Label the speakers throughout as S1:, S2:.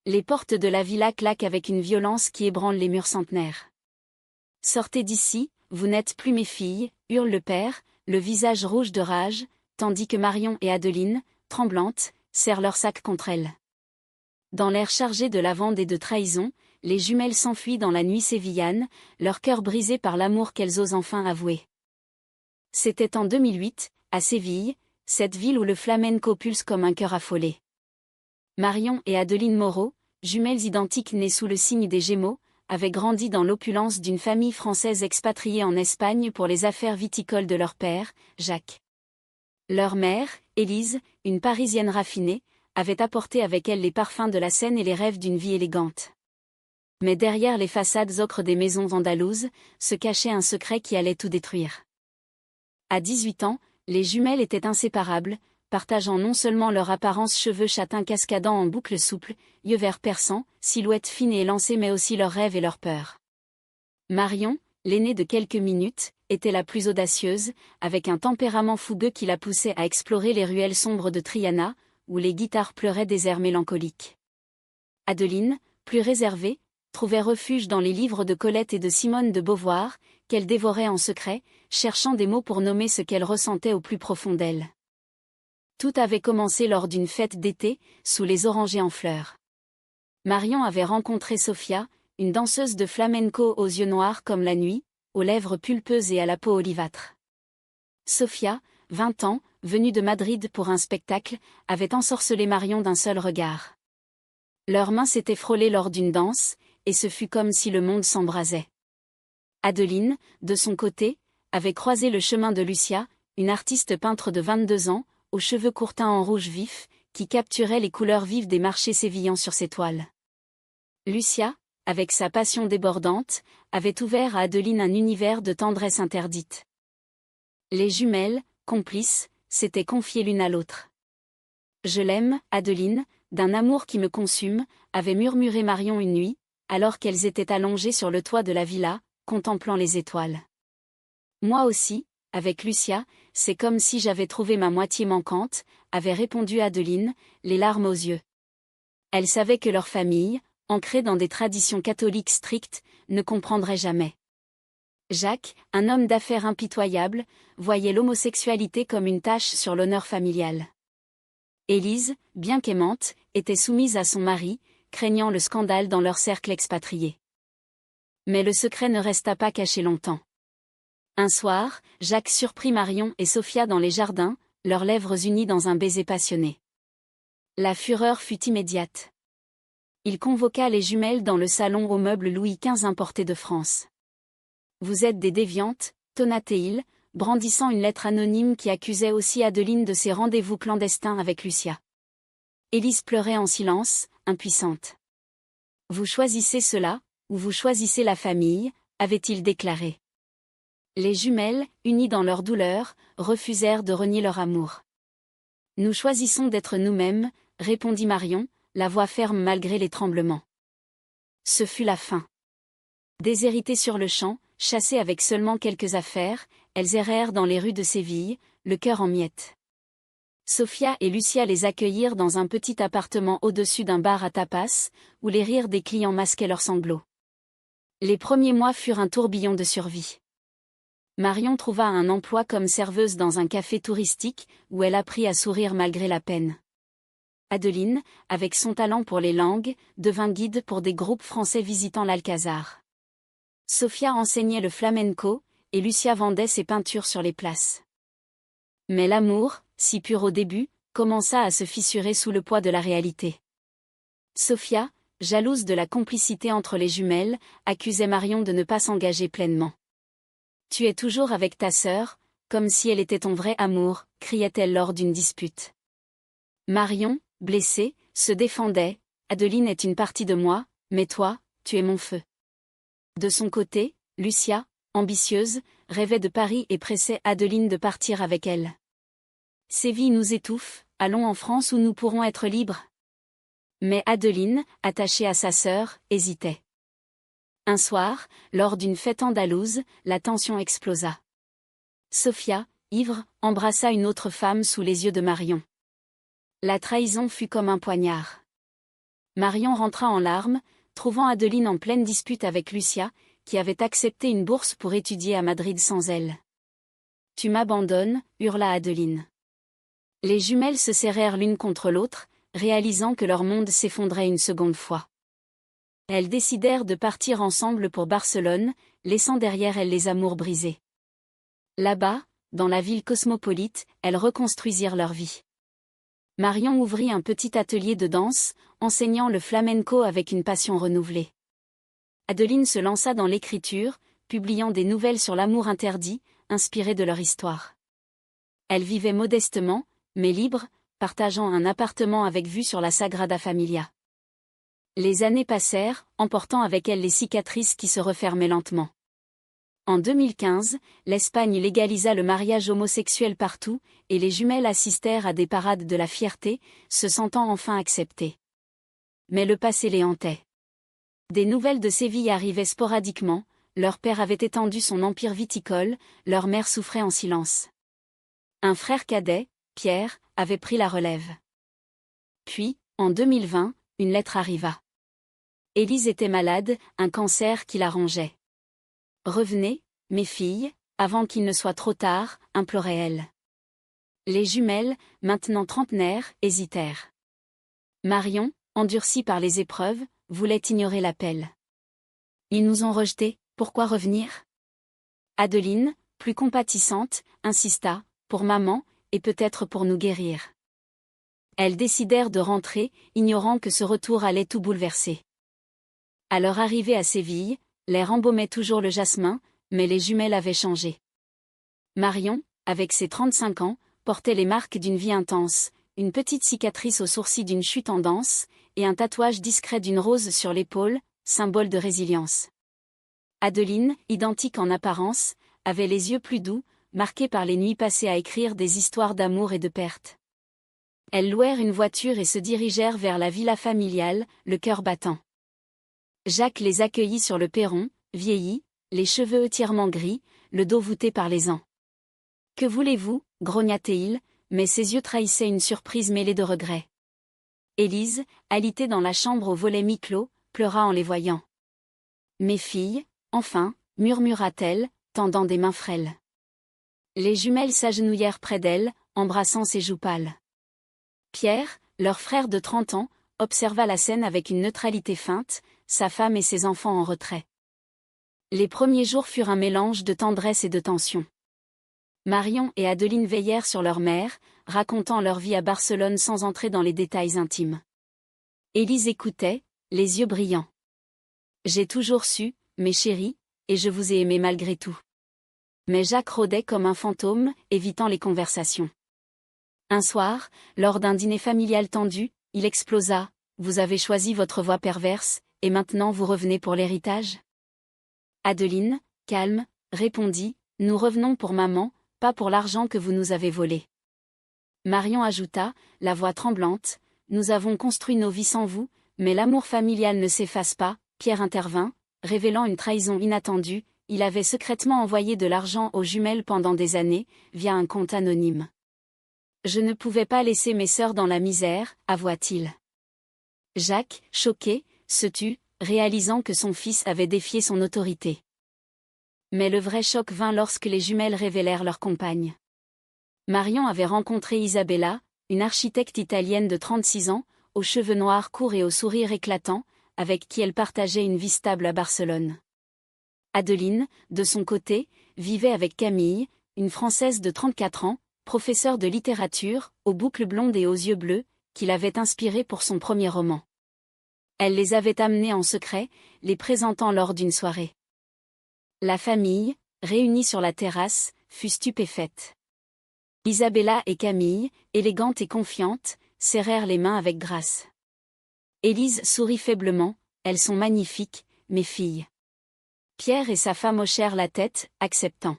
S1: Les portes de la villa claquent avec une violence qui ébranle les murs centenaires. « Sortez d'ici, vous n'êtes plus mes filles », hurle le père, le visage rouge de rage, tandis que Marion et Adeline, tremblantes, serrent leurs sacs contre elle. Dans l'air chargé de lavande et de trahison, les jumelles s'enfuient dans la nuit sévillane, leur cœur brisé par l'amour qu'elles osent enfin avouer. C'était en 2008, à Séville, cette ville où le flamenco pulse comme un cœur affolé. Marion et Adeline Moreau, jumelles identiques nées sous le signe des Gémeaux, avaient grandi dans l'opulence d'une famille française expatriée en Espagne pour les affaires viticoles de leur père, Jacques. Leur mère, Élise, une Parisienne raffinée, avait apporté avec elle les parfums de la Seine et les rêves d'une vie élégante. Mais derrière les façades ocres des maisons andalouses, se cachait un secret qui allait tout détruire. À 18 ans, les jumelles étaient inséparables, partageant non seulement leur apparence cheveux châtains cascadant en boucles souples, yeux verts perçants, silhouettes fines et élancées mais aussi leurs rêves et leurs peurs. Marion, l'aînée de quelques minutes, était la plus audacieuse, avec un tempérament fougueux qui la poussait à explorer les ruelles sombres de Triana, où les guitares pleuraient des airs mélancoliques. Adeline, plus réservée, trouvait refuge dans les livres de Colette et de Simone de Beauvoir, qu'elle dévorait en secret, cherchant des mots pour nommer ce qu'elle ressentait au plus profond d'elle. Tout avait commencé lors d'une fête d'été, sous les orangers en fleurs. Marion avait rencontré Sofia, une danseuse de flamenco aux yeux noirs comme la nuit, aux lèvres pulpeuses et à la peau olivâtre. Sofia, 20 ans, venue de Madrid pour un spectacle, avait ensorcelé Marion d'un seul regard. Leurs mains s'étaient frôlées lors d'une danse, et ce fut comme si le monde s'embrasait. Adeline, de son côté, avait croisé le chemin de Lucia, une artiste peintre de 22 ans, aux cheveux courtins en rouge vif, qui capturait les couleurs vives des marchés sévillans sur ses toiles. Lucia, avec sa passion débordante, avait ouvert à Adeline un univers de tendresse interdite. Les jumelles, complices, s'étaient confiées l'une à l'autre. « Je l'aime, Adeline, d'un amour qui me consume », avait murmuré Marion une nuit, alors qu'elles étaient allongées sur le toit de la villa, contemplant les étoiles. « Moi aussi, avec Lucia, c'est comme si j'avais trouvé ma moitié manquante », avait répondu Adeline, les larmes aux yeux. Elle savait que leur famille, ancrée dans des traditions catholiques strictes, ne comprendrait jamais. Jacques, un homme d'affaires impitoyable, voyait l'homosexualité comme une tache sur l'honneur familial. Élise, bien qu'aimante, était soumise à son mari, craignant le scandale dans leur cercle expatrié. Mais le secret ne resta pas caché longtemps. Un soir, Jacques surprit Marion et Sofia dans les jardins, leurs lèvres unies dans un baiser passionné. La fureur fut immédiate. Il convoqua les jumelles dans le salon aux meubles Louis XV importés de France. « Vous êtes des déviantes », tonna-t-il, brandissant une lettre anonyme qui accusait aussi Adeline de ses rendez-vous clandestins avec Lucia. Élise pleurait en silence, impuissante. « Vous choisissez cela, ou vous choisissez la famille », avait-il déclaré. Les jumelles, unies dans leur douleur, refusèrent de renier leur amour. « Nous choisissons d'être nous-mêmes », répondit Marion, la voix ferme malgré les tremblements. Ce fut la fin. Déshéritées sur le champ, chassées avec seulement quelques affaires, elles errèrent dans les rues de Séville, le cœur en miettes. Sofia et Lucia les accueillirent dans un petit appartement au-dessus d'un bar à tapas, où les rires des clients masquaient leurs sanglots. Les premiers mois furent un tourbillon de survie. Marion trouva un emploi comme serveuse dans un café touristique, où elle apprit à sourire malgré la peine. Adeline, avec son talent pour les langues, devint guide pour des groupes français visitant l'Alcazar. Sofia enseignait le flamenco, et Lucia vendait ses peintures sur les places. Mais l'amour, si pur au début, commença à se fissurer sous le poids de la réalité. Sofia, jalouse de la complicité entre les jumelles, accusait Marion de ne pas s'engager pleinement. « Tu es toujours avec ta sœur, comme si elle était ton vrai amour », criait-elle lors d'une dispute. Marion, blessée, se défendait, « Adeline est une partie de moi, mais toi, tu es mon feu ». De son côté, Lucia, ambitieuse, rêvait de Paris et pressait Adeline de partir avec elle. « Séville nous étouffe, allons en France où nous pourrons être libres ». Mais Adeline, attachée à sa sœur, hésitait. Un soir, lors d'une fête andalouse, la tension explosa. Sofia, ivre, embrassa une autre femme sous les yeux de Marion. La trahison fut comme un poignard. Marion rentra en larmes, trouvant Adeline en pleine dispute avec Lucia, qui avait accepté une bourse pour étudier à Madrid sans elle. « Tu m'abandonnes » hurla Adeline. Les jumelles se serrèrent l'une contre l'autre, réalisant que leur monde s'effondrait une seconde fois. Elles décidèrent de partir ensemble pour Barcelone, laissant derrière elles les amours brisés. Là-bas, dans la ville cosmopolite, elles reconstruisirent leur vie. Marion ouvrit un petit atelier de danse, enseignant le flamenco avec une passion renouvelée. Adeline se lança dans l'écriture, publiant des nouvelles sur l'amour interdit, inspirées de leur histoire. Elle vivait modestement, mais libre, partageant un appartement avec vue sur la Sagrada Familia. Les années passèrent, emportant avec elles les cicatrices qui se refermaient lentement. En 2015, l'Espagne légalisa le mariage homosexuel partout, et les jumelles assistèrent à des parades de la fierté, se sentant enfin acceptées. Mais le passé les hantait. Des nouvelles de Séville arrivaient sporadiquement, leur père avait étendu son empire viticole, leur mère souffrait en silence. Un frère cadet, Pierre, avait pris la relève. Puis, en 2020, une lettre arriva. Élise était malade, un cancer qui la rongeait. « Revenez, mes filles, avant qu'il ne soit trop tard » implorait-elle. Les jumelles, maintenant trentenaires, hésitèrent. Marion, endurcie par les épreuves, voulait ignorer l'appel. « Ils nous ont rejetés, pourquoi revenir ?» Adeline, plus compatissante, insista, « Pour maman, et peut-être pour nous guérir. » Elles décidèrent de rentrer, ignorant que ce retour allait tout bouleverser. À leur arrivée à Séville, l'air embaumait toujours le jasmin, mais les jumelles avaient changé. Marion, avec ses 35 ans, portait les marques d'une vie intense, une petite cicatrice au sourcil d'une chute en danse, et un tatouage discret d'une rose sur l'épaule, symbole de résilience. Adeline, identique en apparence, avait les yeux plus doux, marqués par les nuits passées à écrire des histoires d'amour et de perte. Elles louèrent une voiture et se dirigèrent vers la villa familiale, le cœur battant. Jacques les accueillit sur le perron, vieilli, les cheveux entièrement gris, le dos voûté par les ans. « Que voulez-vous » grogna-t-il, mais ses yeux trahissaient une surprise mêlée de regret. Élise, alitée dans la chambre au volet mi-clos, pleura en les voyant. « Mes filles, enfin » murmura-t-elle, tendant des mains frêles. Les jumelles s'agenouillèrent près d'elle, embrassant ses joues pâles. Pierre, leur frère de 30 ans, observa la scène avec une neutralité feinte, sa femme et ses enfants en retrait. Les premiers jours furent un mélange de tendresse et de tension. Marion et Adeline veillèrent sur leur mère, racontant leur vie à Barcelone sans entrer dans les détails intimes. Élise écoutait, les yeux brillants. « J'ai toujours su, mes chéris, et je vous ai aimé malgré tout. » Mais Jacques rôdait comme un fantôme, évitant les conversations. Un soir, lors d'un dîner familial tendu, il explosa, « Vous avez choisi votre voie perverse, et maintenant vous revenez pour l'héritage ?» Adeline, calme, répondit, « Nous revenons pour maman, pas pour l'argent que vous nous avez volé. » Marion ajouta, la voix tremblante, « Nous avons construit nos vies sans vous, mais l'amour familial ne s'efface pas. » Pierre intervint, révélant une trahison inattendue, il avait secrètement envoyé de l'argent aux jumelles pendant des années, via un compte anonyme. « Je ne pouvais pas laisser mes sœurs dans la misère » avoua-t-il. Jacques, choqué, se tut, réalisant que son fils avait défié son autorité. Mais le vrai choc vint lorsque les jumelles révélèrent leur compagne. Marion avait rencontré Isabella, une architecte italienne de 36 ans, aux cheveux noirs courts et au sourire éclatant, avec qui elle partageait une vie stable à Barcelone. Adeline, de son côté, vivait avec Camille, une Française de 34 ans, professeure de littérature, aux boucles blondes et aux yeux bleus, qui l'avait inspirée pour son premier roman. Elle les avait amenés en secret, les présentant lors d'une soirée. La famille, réunie sur la terrasse, fut stupéfaite. Isabella et Camille, élégantes et confiantes, serrèrent les mains avec grâce. Élise sourit faiblement, « Elles sont magnifiques, mes filles. » Pierre et sa femme hochèrent la tête, acceptant.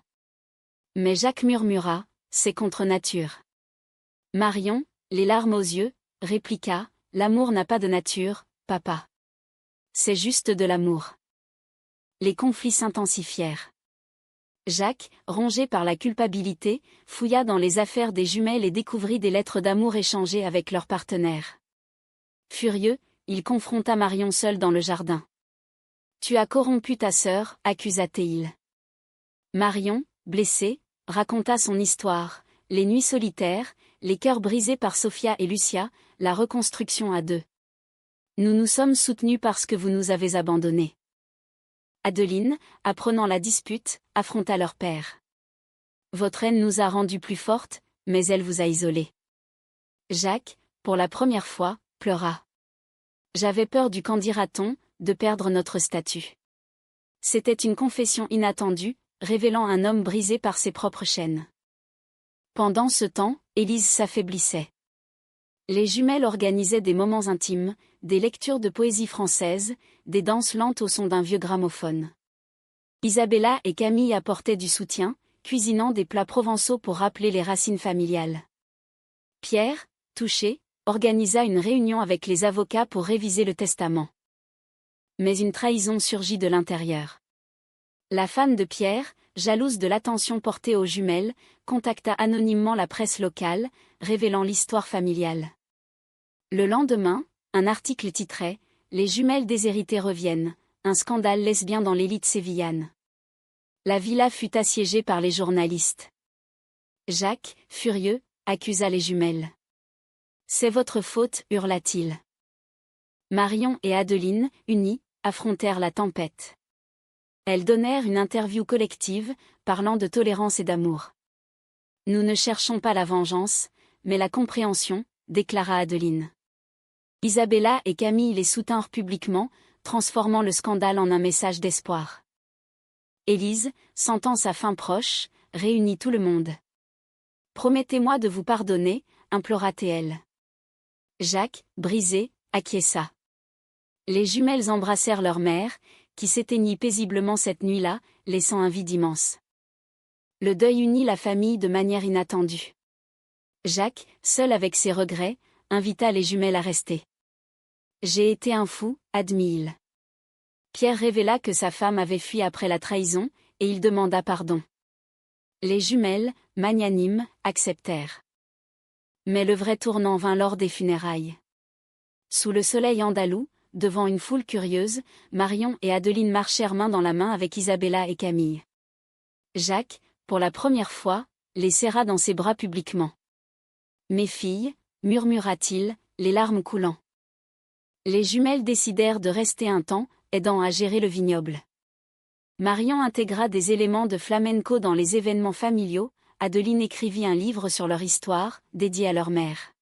S1: Mais Jacques murmura, « C'est contre nature. » Marion, les larmes aux yeux, répliqua, « L'amour n'a pas de nature, papa. C'est juste de l'amour. » Les conflits s'intensifièrent. Jacques, rongé par la culpabilité, fouilla dans les affaires des jumelles et découvrit des lettres d'amour échangées avec leurs partenaires. Furieux, il confronta Marion seule dans le jardin. « Tu as corrompu ta sœur » accusa-t-il. Marion, blessée, raconta son histoire, les nuits solitaires, les cœurs brisés par Sophia et Lucia, la reconstruction à deux. « Nous nous sommes soutenus parce que vous nous avez abandonnés. » Adeline, apprenant la dispute, affronta leur père. « Votre haine nous a rendus plus fortes, mais elle vous a isolés. » Jacques, pour la première fois, pleura. « J'avais peur du qu'en dira-t-on, de perdre notre statut. » C'était une confession inattendue, révélant un homme brisé par ses propres chaînes. Pendant ce temps, Élise s'affaiblissait. Les jumelles organisaient des moments intimes, des lectures de poésie française, des danses lentes au son d'un vieux gramophone. Isabella et Camille apportaient du soutien, cuisinant des plats provençaux pour rappeler les racines familiales. Pierre, touché, organisa une réunion avec les avocats pour réviser le testament. Mais une trahison surgit de l'intérieur. La femme de Pierre, jalouse de l'attention portée aux jumelles, contacta anonymement la presse locale, révélant l'histoire familiale. Le lendemain, un article titrait « Les jumelles déshéritées reviennent, un scandale lesbien dans l'élite sévillane ». La villa fut assiégée par les journalistes. Jacques, furieux, accusa les jumelles. « C'est votre faute » hurla-t-il. Marion et Adeline, unies, affrontèrent la tempête. Elles donnèrent une interview collective, parlant de tolérance et d'amour. « Nous ne cherchons pas la vengeance, mais la compréhension », déclara Adeline. Isabella et Camille les soutinrent publiquement, transformant le scandale en un message d'espoir. Élise, sentant sa fin proche, réunit tout le monde. « Promettez-moi de vous pardonner » implora-t-elle. Jacques, brisé, acquiesça. Les jumelles embrassèrent leur mère, qui s'éteignit paisiblement cette nuit-là, laissant un vide immense. Le deuil unit la famille de manière inattendue. Jacques, seul avec ses regrets, invita les jumelles à rester. « J'ai été un fou » admit-il. Pierre révéla que sa femme avait fui après la trahison, et il demanda pardon. Les jumelles, magnanimes, acceptèrent. Mais le vrai tournant vint lors des funérailles. Sous le soleil andalou, devant une foule curieuse, Marion et Adeline marchèrent main dans la main avec Isabella et Camille. Jacques, pour la première fois, les serra dans ses bras publiquement. « Mes filles » murmura-t-il, les larmes coulant. Les jumelles décidèrent de rester un temps, aidant à gérer le vignoble. Marion intégra des éléments de flamenco dans les événements familiaux, Adeline écrivit un livre sur leur histoire, dédié à leur mère.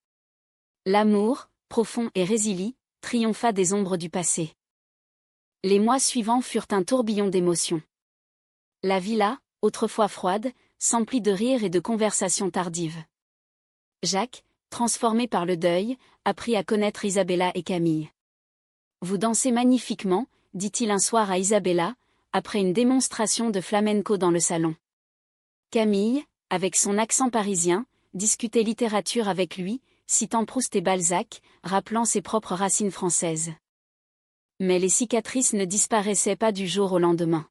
S1: L'amour, profond et résili, triompha des ombres du passé. Les mois suivants furent un tourbillon d'émotions. La villa, autrefois froide, s'emplit de rires et de conversations tardives. Jacques, transformé par le deuil, apprit à connaître Isabella et Camille. « Vous dansez magnifiquement » dit-il un soir à Isabella, après une démonstration de flamenco dans le salon. Camille, avec son accent parisien, discutait littérature avec lui, citant Proust et Balzac, rappelant ses propres racines françaises. Mais les cicatrices ne disparaissaient pas du jour au lendemain.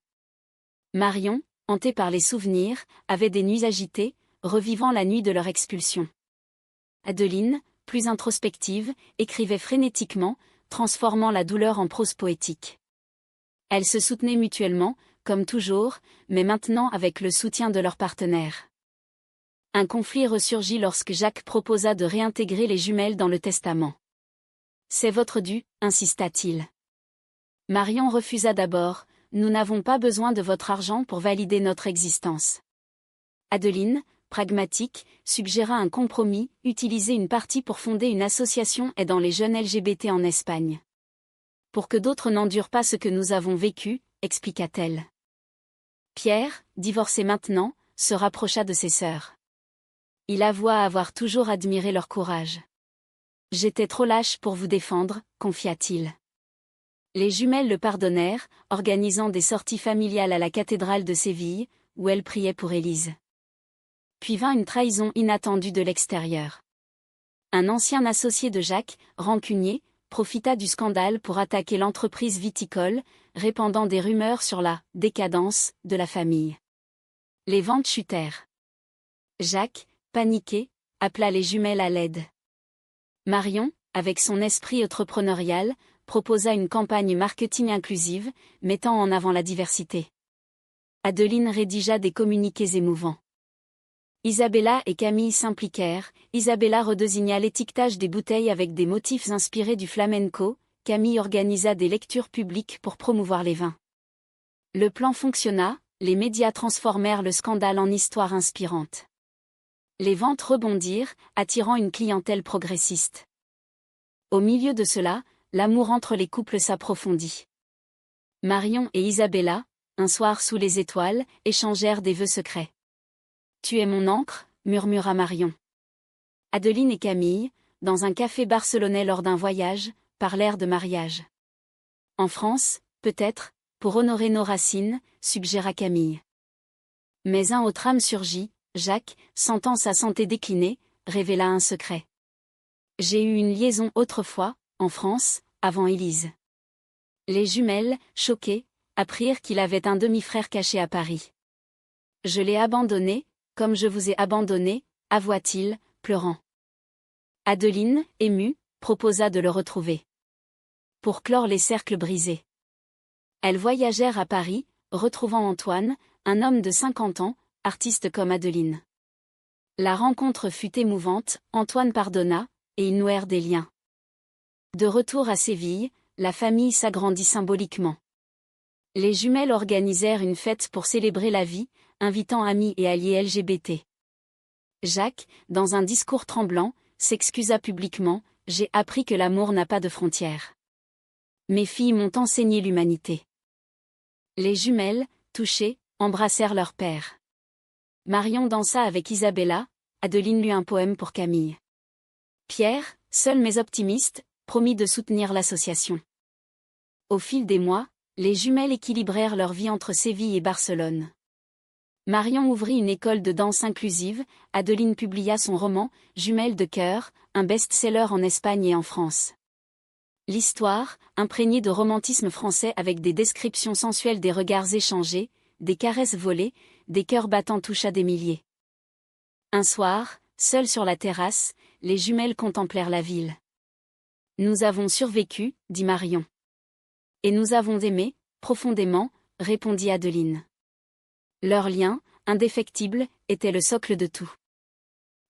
S1: Marion, hantée par les souvenirs, avait des nuits agitées, revivant la nuit de leur expulsion. Adeline, plus introspective, écrivait frénétiquement, transformant la douleur en prose poétique. Elles se soutenaient mutuellement, comme toujours, mais maintenant avec le soutien de leur partenaire. Un conflit ressurgit lorsque Jacques proposa de réintégrer les jumelles dans le testament. « C'est votre dû » insista-t-il. Marion refusa d'abord, « Nous n'avons pas besoin de votre argent pour valider notre existence. » Adeline, pragmatique, suggéra un compromis, utiliser une partie pour fonder une association aidant les jeunes LGBT en Espagne. « Pour que d'autres n'endurent pas ce que nous avons vécu » expliqua-t-elle. Pierre, divorcé maintenant, se rapprocha de ses sœurs. Il avoua avoir toujours admiré leur courage. « J'étais trop lâche pour vous défendre » confia-t-il. Les jumelles le pardonnèrent, organisant des sorties familiales à la cathédrale de Séville, où elles priaient pour Élise. Puis vint une trahison inattendue de l'extérieur. Un ancien associé de Jacques, rancunier, profita du scandale pour attaquer l'entreprise viticole, répandant des rumeurs sur la « décadence » de la famille. Les ventes chutèrent. Jacques, paniqué, appela les jumelles à l'aide. Marion, avec son esprit entrepreneurial, proposa une campagne marketing inclusive, mettant en avant la diversité. Adeline rédigea des communiqués émouvants. Isabella et Camille s'impliquèrent. Isabella redésigna l'étiquetage des bouteilles avec des motifs inspirés du flamenco. Camille organisa des lectures publiques pour promouvoir les vins. Le plan fonctionna, les médias transformèrent le scandale en histoire inspirante. Les ventes rebondirent, attirant une clientèle progressiste. Au milieu de cela, l'amour entre les couples s'approfondit. Marion et Isabella, un soir sous les étoiles, échangèrent des vœux secrets. « Tu es mon ancre » murmura Marion. Adeline et Camille, dans un café barcelonais lors d'un voyage, parlèrent de mariage. En France, peut-être, pour honorer nos racines, suggéra Camille. Mais un autre âme surgit, Jacques, sentant sa santé décliner, révéla un secret. « J'ai eu une liaison autrefois, en France, avant Élise. » Les jumelles, choquées, apprirent qu'il avait un demi-frère caché à Paris. « Je l'ai abandonné, comme je vous ai abandonné, » avoua-t-il, pleurant. Adeline, émue, proposa de le retrouver. Pour clore les cercles brisés. Elles voyagèrent à Paris, retrouvant Antoine, un homme de 50 ans, artiste comme Adeline. La rencontre fut émouvante, Antoine pardonna, et ils nouèrent des liens. De retour à Séville, la famille s'agrandit symboliquement. Les jumelles organisèrent une fête pour célébrer la vie, invitant amis et alliés LGBT. Jacques, dans un discours tremblant, s'excusa publiquement, « J'ai appris que l'amour n'a pas de frontières. Mes filles m'ont enseigné l'humanité. » Les jumelles, touchées, embrassèrent leur père. Marion dansa avec Isabella, Adeline lut un poème pour Camille. Pierre, seul mais optimiste, promit de soutenir l'association. Au fil des mois, les jumelles équilibrèrent leur vie entre Séville et Barcelone. Marion ouvrit une école de danse inclusive, Adeline publia son roman « Jumelles de cœur », un best-seller en Espagne et en France. L'histoire, imprégnée de romantisme français avec des descriptions sensuelles des regards échangés, des caresses volées, des cœurs battants toucha des milliers. Un soir, seuls sur la terrasse, les jumelles contemplèrent la ville. « Nous avons survécu, » dit Marion. « Et nous avons aimé, profondément, » répondit Adeline. Leur lien, indéfectible, était le socle de tout.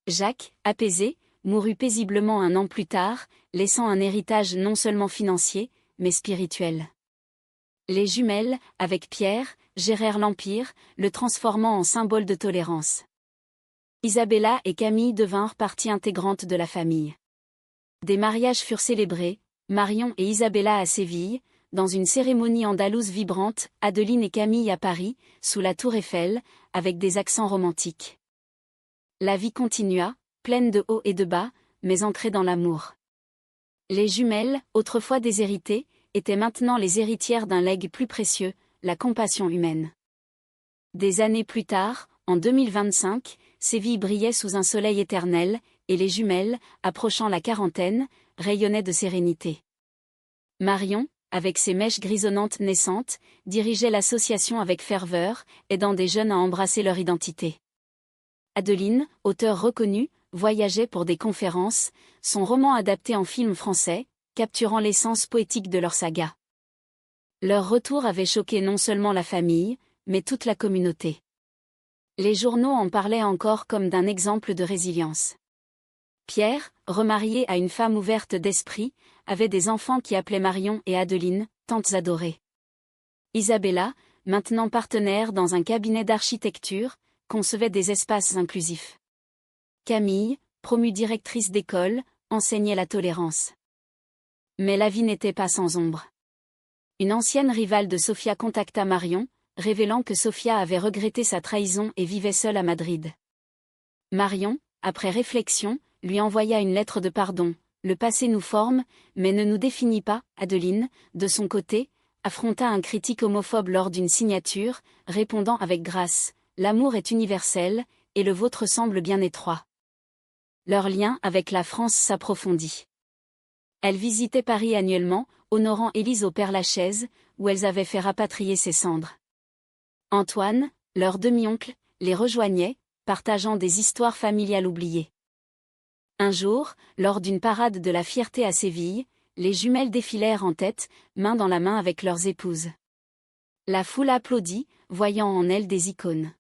S1: Jacques, apaisé, mourut paisiblement un an plus tard, laissant un héritage non seulement financier, mais spirituel. Les jumelles, avec Pierre, gérèrent l'empire, le transformant en symbole de tolérance. Isabella et Camille devinrent partie intégrante de la famille. Des mariages furent célébrés, Marion et Isabella à Séville, dans une cérémonie andalouse vibrante, Adeline et Camille à Paris, sous la tour Eiffel, avec des accents romantiques. La vie continua, pleine de hauts et de bas, mais ancrée dans l'amour. Les jumelles, autrefois déshéritées, étaient maintenant les héritières d'un legs plus précieux, la compassion humaine. Des années plus tard, en 2025, Séville brillait sous un soleil éternel, et les jumelles, approchant la quarantaine, rayonnaient de sérénité. Marion, avec ses mèches grisonnantes naissantes, dirigeait l'association avec ferveur, aidant des jeunes à embrasser leur identité. Adeline, auteure reconnue, voyageait pour des conférences, son roman adapté en film français, capturant l'essence poétique de leur saga. Leur retour avait choqué non seulement la famille, mais toute la communauté. Les journaux en parlaient encore comme d'un exemple de résilience. Pierre, remarié à une femme ouverte d'esprit, avait des enfants qui appelaient Marion et Adeline, tantes adorées. Isabella, maintenant partenaire dans un cabinet d'architecture, concevait des espaces inclusifs. Camille, promue directrice d'école, enseignait la tolérance. Mais la vie n'était pas sans ombre. Une ancienne rivale de Sofia contacta Marion, révélant que Sofia avait regretté sa trahison et vivait seule à Madrid. Marion, après réflexion, lui envoya une lettre de pardon. « Le passé nous forme, mais ne nous définit pas », Adeline, de son côté, affronta un critique homophobe lors d'une signature, répondant avec grâce « L'amour est universel, et le vôtre semble bien étroit ». Leur lien avec la France s'approfondit. Elles visitaient Paris annuellement, honorant Élise au Père-Lachaise, où elles avaient fait rapatrier ses cendres. Antoine, leur demi-oncle, les rejoignait, partageant des histoires familiales oubliées. Un jour, lors d'une parade de la fierté à Séville, les jumelles défilèrent en tête, main dans la main avec leurs épouses. La foule applaudit, voyant en elles des icônes.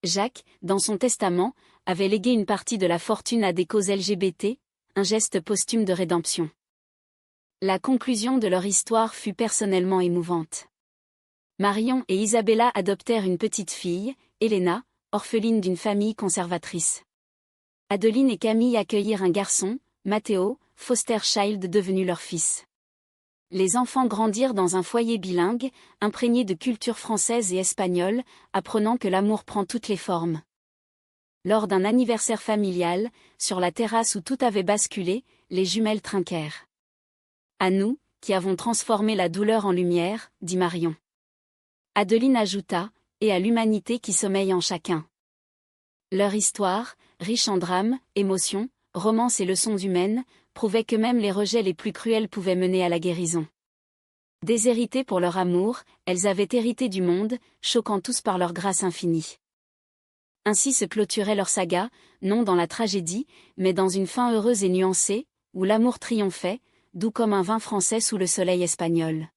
S1: Jacques, dans son testament, avait légué une partie de la fortune à des causes LGBT, un geste posthume de rédemption. La conclusion de leur histoire fut personnellement émouvante. Marion et Isabella adoptèrent une petite fille, Helena, orpheline d'une famille conservatrice. Adeline et Camille accueillirent un garçon, Matteo, foster child devenu leur fils. Les enfants grandirent dans un foyer bilingue, imprégné de culture française et espagnole, apprenant que l'amour prend toutes les formes. Lors d'un anniversaire familial, sur la terrasse où tout avait basculé, les jumelles trinquèrent. « À nous, qui avons transformé la douleur en lumière, » dit Marion. Adeline ajouta, « et à l'humanité qui sommeille en chacun. » Leur histoire, riche en drames, émotions, romances et leçons humaines, prouvait que même les rejets les plus cruels pouvaient mener à la guérison. Déshéritées pour leur amour, elles avaient hérité du monde, choquant tous par leur grâce infinie. Ainsi se clôturait leur saga, non dans la tragédie, mais dans une fin heureuse et nuancée, où l'amour triomphait, doux comme un vin français sous le soleil espagnol.